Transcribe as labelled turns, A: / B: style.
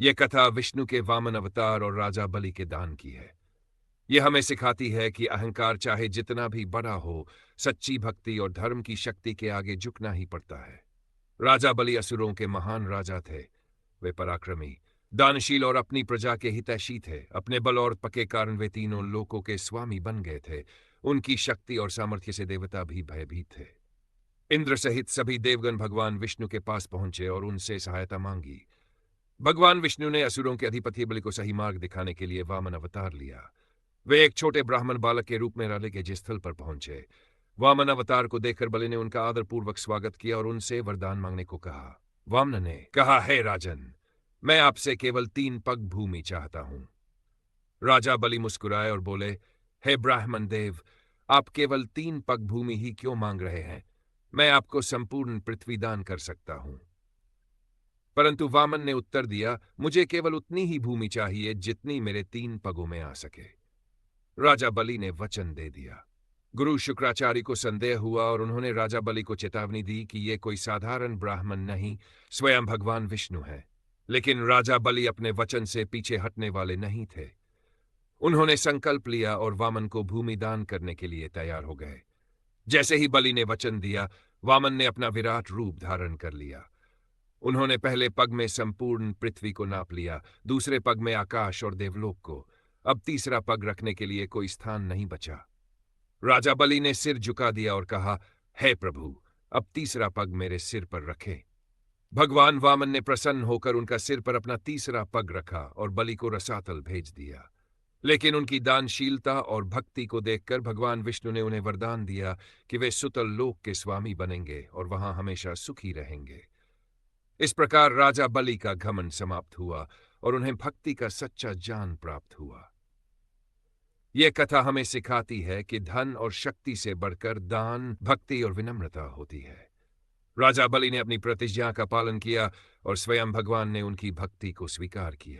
A: यह कथा विष्णु के वामन अवतार और राजा बलि के दान की है। यह हमें सिखाती है कि अहंकार चाहे जितना भी बड़ा हो, सच्ची भक्ति और धर्म की शक्ति के आगे झुकना ही पड़ता है। राजा बलि असुरों के महान राजा थे। वे पराक्रमी, दानशील और अपनी प्रजा के हितैषी थे। अपने बल और पके कारण वे तीनों लोकों के स्वामी बन गए थे। उनकी शक्ति और सामर्थ्य से देवता भी भयभीत थे। इंद्र सहित सभी देवगण भगवान विष्णु के पास पहुंचे और उनसे सहायता मांगी। भगवान विष्णु ने असुरों के अधिपति बलि को सही मार्ग दिखाने के लिए वामन अवतार लिया। वे एक छोटे ब्राह्मण बालक के रूप में राले के जिस स्थल पर पहुंचे, वामन अवतार को देखकर बलि ने उनका आदरपूर्वक स्वागत किया और उनसे वरदान मांगने को कहा। वामन ने कहा, हे राजन, मैं आपसे केवल 3 पग भूमि चाहता हूं। राजा बलि मुस्कुराए और बोले, हे ब्राह्मण देव, आप केवल 3 पग भूमि ही क्यों मांग रहे हैं? मैं आपको संपूर्ण पृथ्वी दान कर सकता हूं। परंतु वामन ने उत्तर दिया, मुझे केवल उतनी ही भूमि चाहिए जितनी मेरे 3 पगों में आ सके। राजा बलि ने वचन दे दिया। गुरु शुक्राचार्य को संदेह हुआ और उन्होंने राजा बलि को चेतावनी दी कि ये कोई साधारण ब्राह्मण नहीं, स्वयं भगवान विष्णु है। लेकिन राजा बलि अपने वचन से पीछे हटने वाले नहीं थे। उन्होंने संकल्प लिया और वामन को भूमि दान करने के लिए तैयार हो गए। जैसे ही बलि ने वचन दिया, वामन ने अपना विराट रूप धारण कर लिया। उन्होंने पहले पग में संपूर्ण पृथ्वी को नाप लिया, दूसरे पग में आकाश और देवलोक को। अब तीसरा पग रखने के लिए कोई स्थान नहीं बचा। राजा बलि ने सिर झुका दिया और कहा, हे प्रभु, अब तीसरा पग मेरे सिर पर रखें। भगवान वामन ने प्रसन्न होकर उनका सिर पर अपना तीसरा पग रखा और बलि को रसातल भेज दिया। लेकिन उनकी दानशीलता और भक्ति को देखकर भगवान विष्णु ने उन्हें वरदान दिया कि वे सुतल लोक के स्वामी बनेंगे और वहां हमेशा सुखी रहेंगे। इस प्रकार राजा बलि का घमंड समाप्त हुआ और उन्हें भक्ति का सच्चा ज्ञान प्राप्त हुआ। यह कथा हमें सिखाती है कि धन और शक्ति से बढ़कर दान, भक्ति और विनम्रता होती है। राजा बलि ने अपनी प्रतिज्ञा का पालन किया और स्वयं भगवान ने उनकी भक्ति को स्वीकार किया।